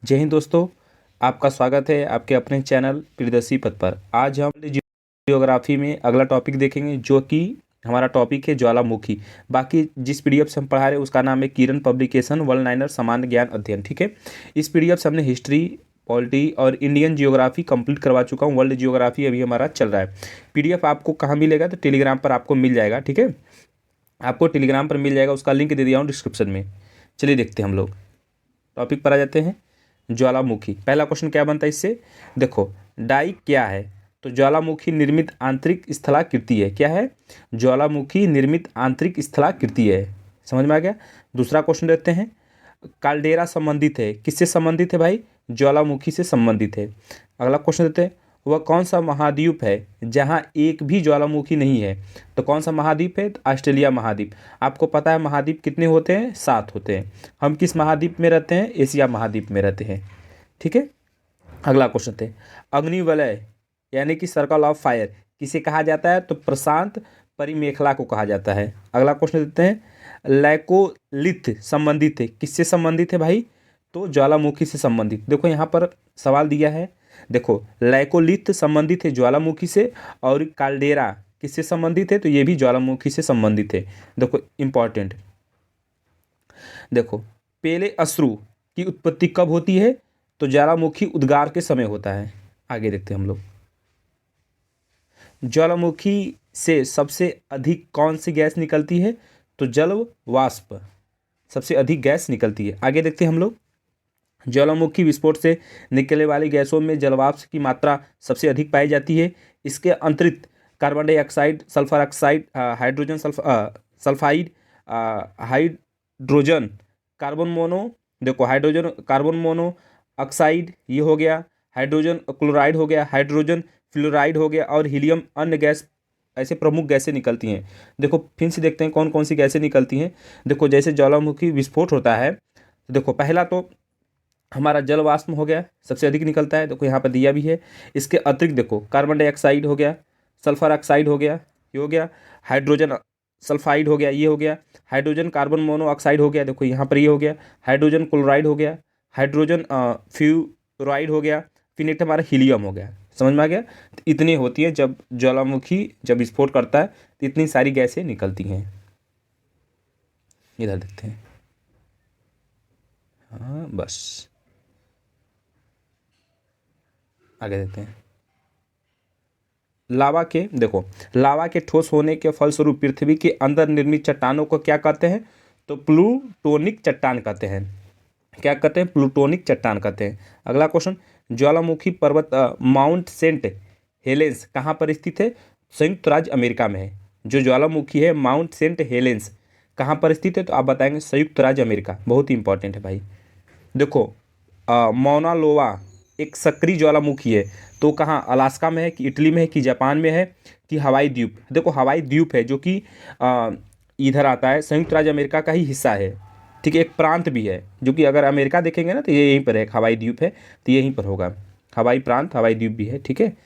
जय हिंद दोस्तों। आपका स्वागत है आपके अपने चैनल प्रियदर्शी पथ पर। आज हम जियोग्राफी में अगला टॉपिक देखेंगे जो कि हमारा टॉपिक है ज्वालामुखी। बाकी जिस पीडीएफ से हम पढ़ा रहे हैं उसका नाम है किरण पब्लिकेशन वर्ल्ड लाइनर सामान्य ज्ञान अध्ययन। ठीक है, इस पीडीएफ से हमने हिस्ट्री, पॉलिटी और इंडियन जियोग्राफी कंप्लीट करवा चुका हूँ। वर्ल्ड जियोग्राफी अभी हमारा चल रहा है। पीडीएफ आपको कहाँ मिलेगा? तो टेलीग्राम पर आपको मिल जाएगा। ठीक है, आपको टेलीग्राम पर मिल जाएगा, उसका लिंक दे दिया हूँ डिस्क्रिप्शन में। चलिए देखते हैं, हम लोग टॉपिक पर आ जाते हैं। ज्वालामुखी, पहला क्वेश्चन क्या बनता है इससे? देखो, डाई क्या है? तो ज्वालामुखी निर्मित आंतरिक स्थलाकृति है। क्या है? ज्वालामुखी निर्मित आंतरिक स्थलाकृति है। समझ में आ गया? दूसरा क्वेश्चन देखते हैं। काल्डेरा संबंधित है, किससे संबंधित है भाई? ज्वालामुखी से संबंधित है। अगला क्वेश्चन देते हैं, वह कौन सा महाद्वीप है जहाँ एक भी ज्वालामुखी नहीं है? तो कौन सा महाद्वीप है? तो ऑस्ट्रेलिया महाद्वीप। आपको पता है महाद्वीप कितने होते हैं? 7 होते हैं। हम किस महाद्वीप में रहते हैं? एशिया महाद्वीप में रहते हैं। ठीक है, अगला क्वेश्चन थे, अग्निवलय यानी कि सर्कल ऑफ फायर किसे कहा जाता है? तो प्रशांत परिमेखला को कहा जाता है। अगला क्वेश्चन देते हैं, लैकोलिथ संबंधित है, किससे संबंधित है भाई? तो ज्वालामुखी से संबंधित। देखो यहाँ पर सवाल दिया है, देखो लैकोलिथ संबंधित है ज्वालामुखी से, और काल्डेरा किससे संबंधित है? तो ये भी ज्वालामुखी से संबंधित है। देखो इंपॉर्टेंट, देखो पहले अश्रु की उत्पत्ति कब होती है? तो ज्वालामुखी उद्गार के समय होता है। आगे देखते हैं हम लोग, ज्वालामुखी से सबसे अधिक कौन सी गैस निकलती है? तो जल वाष्प सबसे अधिक गैस निकलती है। आगे देखते हैं हम लोग, ज्वालामुखी विस्फोट से निकलने वाली गैसों में जलवाष्प की मात्रा सबसे अधिक पाई जाती है। इसके अंतरित carbon dioxide, sulphur oxide, hydrogen sulphide, hydrogen carbon mono, देखो हाइड्रोजन कार्बन मोनो ऑक्साइड ये हो गया, हाइड्रोजन क्लोराइड हो गया, हाइड्रोजन फ्लोराइड हो गया, और हीलियम अन्य गैस, ऐसे प्रमुख गैसें निकलती हैं। देखो फिर से देखते हैं कौन कौन सी गैसें निकलती हैं। देखो जैसे ज्वालामुखी विस्फोट होता है, तो देखो पहला तो हमारा जल वाष्प हो गया, सबसे अधिक निकलता है। देखो यहाँ पर दिया भी है। इसके अतिरिक्त देखो कार्बन डाइऑक्साइड हो गया, सल्फर ऑक्साइड हो गया, ये हो गया, हाइड्रोजन सल्फाइड हो गया, ये हो गया, हाइड्रोजन कार्बन मोनोऑक्साइड हो गया, देखो यहाँ पर ये हो गया, हाइड्रोजन क्लोराइड हो गया, हाइड्रोजन फ्यूराइड हो गया, फिर नेक्स्ट हमारा हीलियम हो गया। समझ में आ गया? तो इतनी होती है जब ज्वालामुखी जब विस्फोट करता है, तो इतनी सारी गैसें निकलती हैं। इधर देखते हैं, हाँ बस आगे देखते हैं। लावा के, देखो लावा के ठोस होने के फलस्वरूप पृथ्वी के अंदर निर्मित चट्टानों को क्या कहते हैं? तो प्लूटोनिक चट्टान कहते हैं। क्या कहते हैं? प्लूटोनिक चट्टान कहते हैं। अगला क्वेश्चन, ज्वालामुखी पर्वत माउंट सेंट हेलेंस कहाँ पर स्थित है? संयुक्त राज्य अमेरिका में है। जो ज्वालामुखी है माउंट सेंट हेलेंस कहाँ पर स्थित है? तो आप बताएंगे संयुक्त राज्य अमेरिका। बहुत ही इंपॉर्टेंट है भाई। देखो मौना लोवा एक सक्रिय ज्वालामुखी है, तो कहाँ, अलास्का में है कि इटली में है कि जापान में है कि हवाई द्वीप? देखो हवाई द्वीप है, जो कि इधर आता है, संयुक्त राज्य अमेरिका का ही हिस्सा है। ठीक है, एक प्रांत भी है, जो कि अगर अमेरिका देखेंगे ना तो ये यहीं पर है, एक हवाई द्वीप है, तो यहीं पर होगा, हवाई प्रांत, हवाई द्वीप भी है। ठीक है,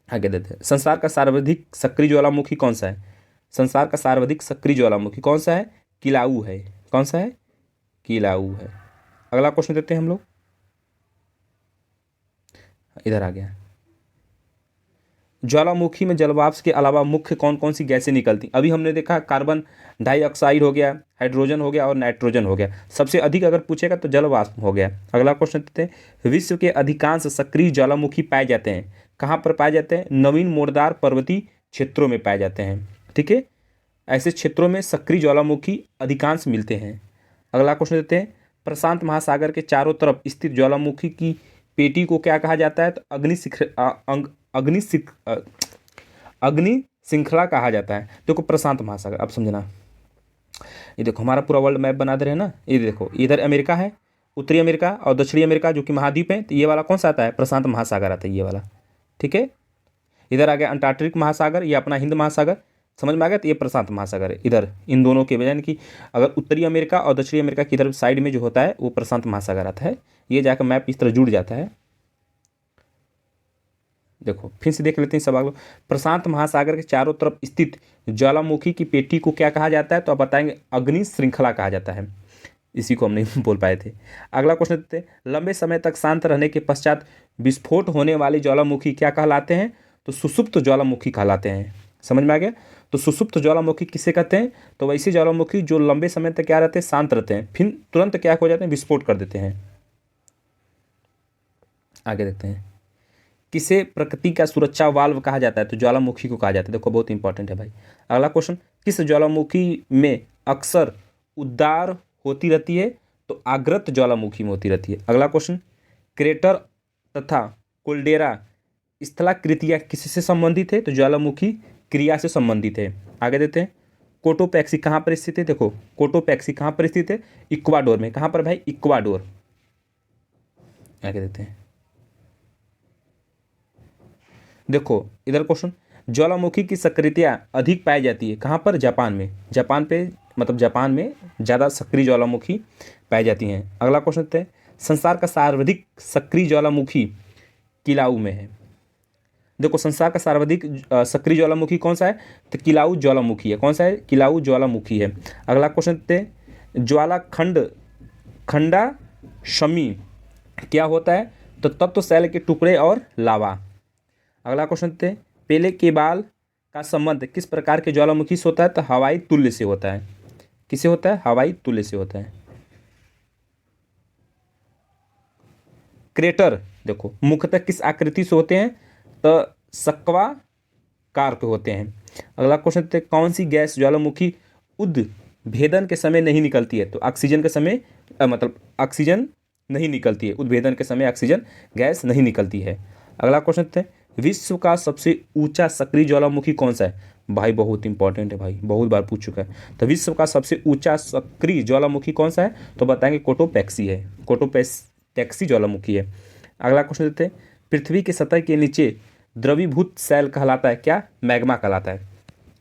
आगे देते हैं, संसार का सर्वाधिक सक्रिय ज्वालामुखी कौन सा है? संसार का सर्वाधिक सक्रिय ज्वालामुखी कौन सा है? किलाऊ है। कौन सा है? किलाऊ है। अगला क्वेश्चन देते हैं हम लोग, इधर आ गया, ज्वालामुखी में जलवाष्प के अलावा मुख्य कौन कौन सी गैसें निकलती? अभी हमने देखा कार्बन डाइऑक्साइड हो गया, हाइड्रोजन हो गया और नाइट्रोजन हो गया। सबसे अधिक अगर पूछेगा तो जलवाष्प हो गया। अगला क्वेश्चन देते हैं, विश्व के अधिकांश सक्रिय ज्वालामुखी पाए जाते हैं कहाँ पर? पाए जाते हैं नवीन मोड़दार पर्वतीय क्षेत्रों में पाए जाते हैं। ठीक है, ऐसे क्षेत्रों में सक्रिय ज्वालामुखी अधिकांश मिलते हैं। अगला क्वेश्चन देते हैं, प्रशांत महासागर के चारों तरफ स्थित ज्वालामुखी की पेटी को क्या कहा जाता है? तो अग्नि श्रृंखला कहा जाता है। देखो प्रशांत महासागर, अब समझना, ये देखो हमारा पूरा वर्ल्ड मैप बना दे रहे हैं ना, ये देखो इधर अमेरिका है, उत्तरी अमेरिका और दक्षिणी अमेरिका जो कि महाद्वीप है, तो ये वाला कौन सा आता है? प्रशांत महासागर आता है, ये वाला। ठीक है, इधर आ गया अंटार्कटिक महासागर, ये अपना हिंद महासागर। समझ में आ गया? तो ये प्रशांत महासागर है। इधर इन दोनों के वजह कि अगर उत्तरी अमेरिका और दक्षिणी अमेरिका की इधर साइड में जो होता है वो प्रशांत महासागर आता है। ये जाकर मैप इस तरह जुड़ जाता है। देखो फिर से देख लेते हैं सवाल, प्रशांत महासागर के चारों तरफ स्थित ज्वालामुखी की पेटी को क्या कहा जाता है? तो आप बताएंगे अग्नि श्रृंखला कहा जाता है। इसी को हम नहीं बोल पाए थे। अगला क्वेश्चन देते हैं, लंबे समय तक शांत रहने के पश्चात विस्फोट होने वाली ज्वालामुखी क्या कहलाते हैं? तो सुषुप्त ज्वालामुखी कहलाते हैं। समझ में आ गया? तो सुषुप्त ज्वालामुखी किसे कहते हैं? तो वैसे ज्वालामुखी जो लंबे समय तक क्या रहते हैं, शांत रहते हैं, फिर तुरंत क्या हो जाते हैं, विस्फोट कर देते हैं। आगे देखते हैं, किसे प्रकृति का सुरक्षा वाल्व कहा जाता है? तो ज्वालामुखी को कहा जाता है। देखो बहुत इंपॉर्टेंट है भाई। अगला क्वेश्चन, किस ज्वालामुखी में अक्सर उद्गार होती रहती है? तो आग्रत ज्वालामुखी में होती रहती है। अगला क्वेश्चन, क्रेटर तथा कोल्डेरा स्थलाकृतियाँ किससे संबंधित है? तो ज्वालामुखी क्रिया से संबंधित है। आगे देते हैं, कोटोपैक्सी कहाँ पर स्थित है? देखो कोटोपैक्सी कहाँ पर स्थित है? इक्वाडोर में। कहाँ पर भाई? इक्वाडोर। आगे देते हैं, देखो इधर क्वेश्चन, ज्वालामुखी की सक्रियता अधिक पाई जाती है कहाँ पर? जापान में। जापान पे मतलब जापान में ज़्यादा सक्रिय ज्वालामुखी पाई जाती हैं। अगला क्वेश्चन है, संसार का सर्वाधिक सक्रिय ज्वालामुखी किलाऊ में है। देखो संसार का सर्वाधिक सक्रिय ज्वालामुखी कौन सा है? तो किलाऊ ज्वालामुखी है। कौन सा है? किलाऊ ज्वालामुखी है। अगला क्वेश्चन है, ज्वालाखंड खंडा शमी क्या होता है? तो तत्व शैल के टुकड़े और लावा। अगला क्वेश्चन थे, पेले के बाल का संबंध किस प्रकार के ज्वालामुखी से होता है? तो हवाई तुल्य से होता है। किससे होता है? हवाई तुल्य से होता है। क्रेटर देखो मुख्यतः किस आकृति से होते हैं? तो सक्वाकार के होते हैं। अगला क्वेश्चन थे, कौन सी गैस ज्वालामुखी उद्भेदन के समय नहीं निकलती है? तो ऑक्सीजन के समय मतलब ऑक्सीजन नहीं निकलती है, उद्भेदन के समय ऑक्सीजन गैस नहीं निकलती है। अगला क्वेश्चन थे, विश्व का सबसे ऊंचा सक्रिय ज्वालामुखी कौन सा है? भाई बहुत इंपॉर्टेंट है भाई, बहुत बार पूछ चुका है। तो विश्व का सबसे ऊंचा सक्रिय ज्वालामुखी कौन सा है? तो बताएंगे कोटोपैक्सी है। कोटोपैक्सी ज्वालामुखी है। अगला क्वेश्चन देते हैं, पृथ्वी की सतह के नीचे द्रवीभूत शैल कहलाता है क्या? मैग्मा कहलाता है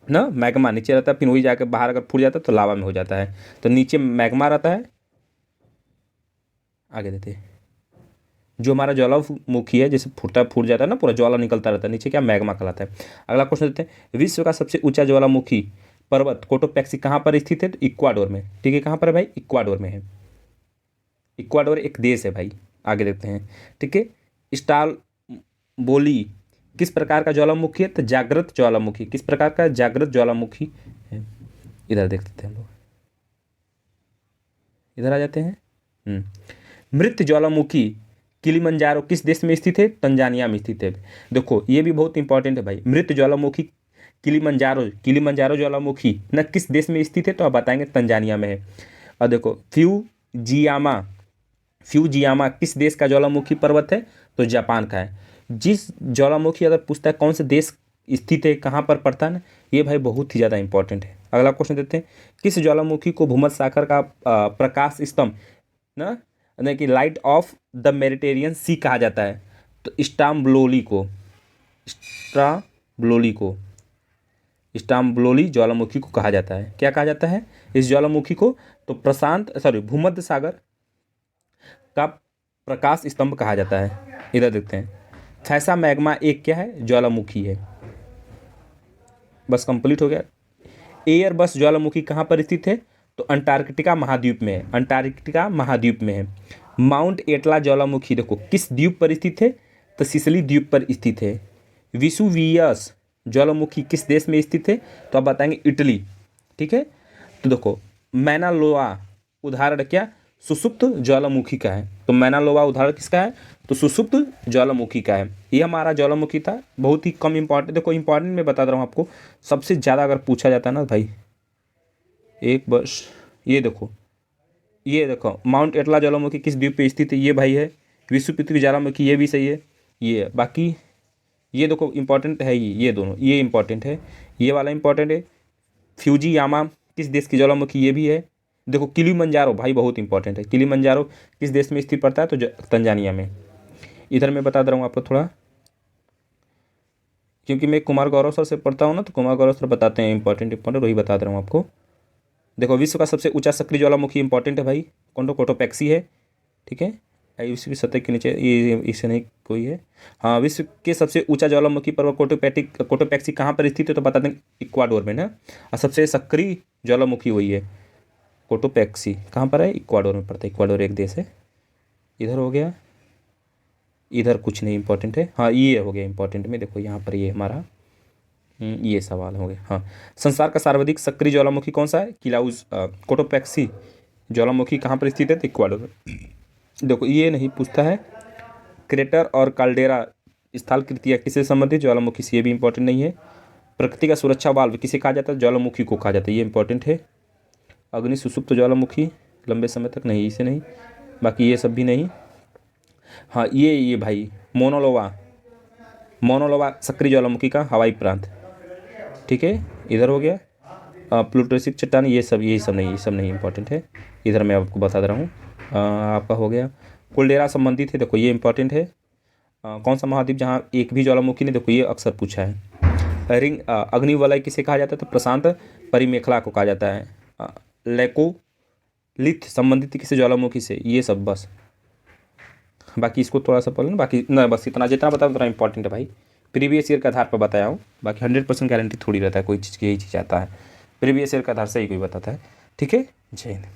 ना। मैग्मा नीचे रहता है, फिर वही जाकर बाहर अगर फूट जाता है तो लावा में हो जाता है। तो नीचे मैग्मा रहता है। आगे देते हैं, जो हमारा ज्वालामुखी है जैसे फूट जाता है ना, पूरा ज्वाला निकलता रहता है, नीचे क्या? मैग्मा कहलाता है। अगला क्वेश्चन देते हैं, विश्व का सबसे ऊंचा ज्वालामुखी पर्वत कोटोपैक्सी कहाँ पर स्थित है? तो इक्वाडोर में। ठीक है, कहाँ पर है भाई? इक्वाडोर में है। इक्वाडोर एक देश है भाई। आगे देखते हैं, ठीक है, स्टाल बोली किस प्रकार का ज्वालामुखी है? तो जागृत ज्वालामुखी। किस प्रकार का? जागृत ज्वालामुखी है। इधर देख सकते हैं हम लोग, इधर आ जाते हैं। मृत ज्वालामुखी किलिमंजारो किस देश में स्थित है? तंजानिया में स्थित है। देखो ये भी बहुत इंपॉर्टेंट है भाई, मृत ज्वालामुखी किलिमंजारो ज्वालामुखी न किस देश में स्थित है? तो आप बताएंगे तंजानिया में है। और देखो फ्यूजियामा किस देश का ज्वालामुखी पर्वत है? तो जापान का है। जिस ज्वालामुखी अगर पूछता है कौन से देश स्थित है, कहाँ पर पड़ता है ना, ये भाई बहुत ही ज़्यादा इंपॉर्टेंट है। अगला क्वेश्चन देते हैं, किस ज्वालामुखी को भूमध्य सागर का प्रकाश स्तंभ ना यानी कि लाइट ऑफ द मेडिटेरियन सी कहा जाता है? तो इस्टाम्बुलोली ज्वालामुखी को कहा जाता है। क्या कहा जाता है इस ज्वालामुखी को? तो भूमध्य सागर का प्रकाश स्तंभ कहा जाता है। इधर देखते हैं, फैसा मैग्मा एक क्या है? ज्वालामुखी है। बस कंप्लीट हो गया। एयरबस ज्वालामुखी कहाँ पर स्थित है? तो अंटार्कटिका महाद्वीप में है। अंटार्कटिका महाद्वीप में है। माउंट एटला ज्वालामुखी देखो किस द्वीप पर स्थित है? तो सिसिली द्वीप पर स्थित है। विसुवियस ज्वालामुखी किस देश में स्थित है? तो आप बताएंगे इटली। ठीक है, तो देखो मैना लोआ उदाहरण क्या? सुसुप्त ज्वालामुखी का है। तो मैना लोआ उदाहरण किसका है? तो सुसुप्त ज्वालामुखी का है। ये हमारा ज्वालामुखी था, बहुत ही कम इंपॉर्टेंट। देखो इंपॉर्टेंट मैं बता रहा हूँ आपको, सबसे ज़्यादा अगर पूछा जाता है ना भाई, एक बस ये देखो माउंट एटला ज्वालामुखी किस द्वीप पे स्थित है? ये भाई है। विश्व पृथ्वी ज्वालामुखी, ये भी सही है। ये है। बाकी ये देखो इंपॉर्टेंट है, ये दोनों ये इंपॉर्टेंट है, ये वाला इंपॉर्टेंट है। फ्यूजियामा किस देश की ज्वालामुखी? ये भी है। देखो किलिमंजारो भाई बहुत इंपॉर्टेंट है। किलिमंजारो किस देश में स्थित पड़ता है? तो तंजानिया में। इधर मैं बता दे रहा हूँ आपको थोड़ा, क्योंकि मैं कुमार गौरव सर से पढ़ता हूँ ना, तो कुमार गौरव सर बताते हैं इंपॉर्टेंट वही बता दे रहा हूँ आपको। देखो विश्व का सबसे ऊंचा सक्रिय ज्वालामुखी इंपॉर्टेंट है भाई, कोटोपैक्सी है। ठीक है, विश्व की सतह के नीचे ये इससे नहीं कोई है। हाँ, विश्व के सबसे ऊंचा ज्वालामुखी पर्वत कोटोपैक्सी कहाँ पर स्थित है? तो बता दें इक्वाडोर में ना। और सबसे सक्रिय ज्वालामुखी वही है कोटोपैक्सी कहाँ पर है? इक्वाडोर में पड़ता है। इक्वाडोर एक देश है। इधर हो गया, इधर कुछ नहीं इंपॉर्टेंट है। हाँ ये हो गया इंपॉर्टेंट में, देखो यहाँ पर ये हमारा ये सवाल हो गया। हाँ, संसार का सर्वाधिक सक्रिय ज्वालामुखी कौन सा है? किलाउज कोटोपैक्सी ज्वालामुखी कहाँ पर स्थित है? तो इक्वाडोर में। देखो ये नहीं पूछता है। क्रेटर और काल्डेरा स्थलाकृतियाँ किससे संबंधित? ज्वालामुखी से, ये भी इंपॉर्टेंट नहीं है। प्रकृति का सुरक्षा वाल्व किसे कहा जाता है? ज्वालामुखी को कहा जाता है, ये इंपॉर्टेंट है। अग्नि सुषुप्त ज्वालामुखी लंबे समय तक नहीं, इसे नहीं। बाकी ये सब भी नहीं। हाँ ये भाई मोनोलोवा सक्रिय ज्वालामुखी का हवाई प्रांत, ठीक है। इधर हो गया प्लूटोसिक चट्टान, ये सब नहीं इंपॉर्टेंट है। इधर मैं आपको बता दे रहा हूँ। आपका हो गया कुलडेरा संबंधित है, देखो ये इंपॉर्टेंट है। कौन सा महाद्वीप जहाँ एक भी ज्वालामुखी नहीं? देखो ये अक्सर पूछा है। रिंग अग्निवलय किसे कहा जाता है? तो प्रशांत परिमेखला को कहा जाता है। लेकोलिथ संबंधित किसी ज्वालामुखी से? ये सब बस। बाकी इसको थोड़ा सा पढ़ लेना, बाकी ना बस इतना, जितना बताओ उतना इंपॉर्टेंट है भाई। प्रीवियस ईयर के आधार पर बताया हूँ, बाकी 100% गारंटी थोड़ी रहता है कोई चीज़ की, यही चीज़ आता है प्रीवियस ईयर के आधार से ही कोई बताता है, ठीक है। जय हिंद।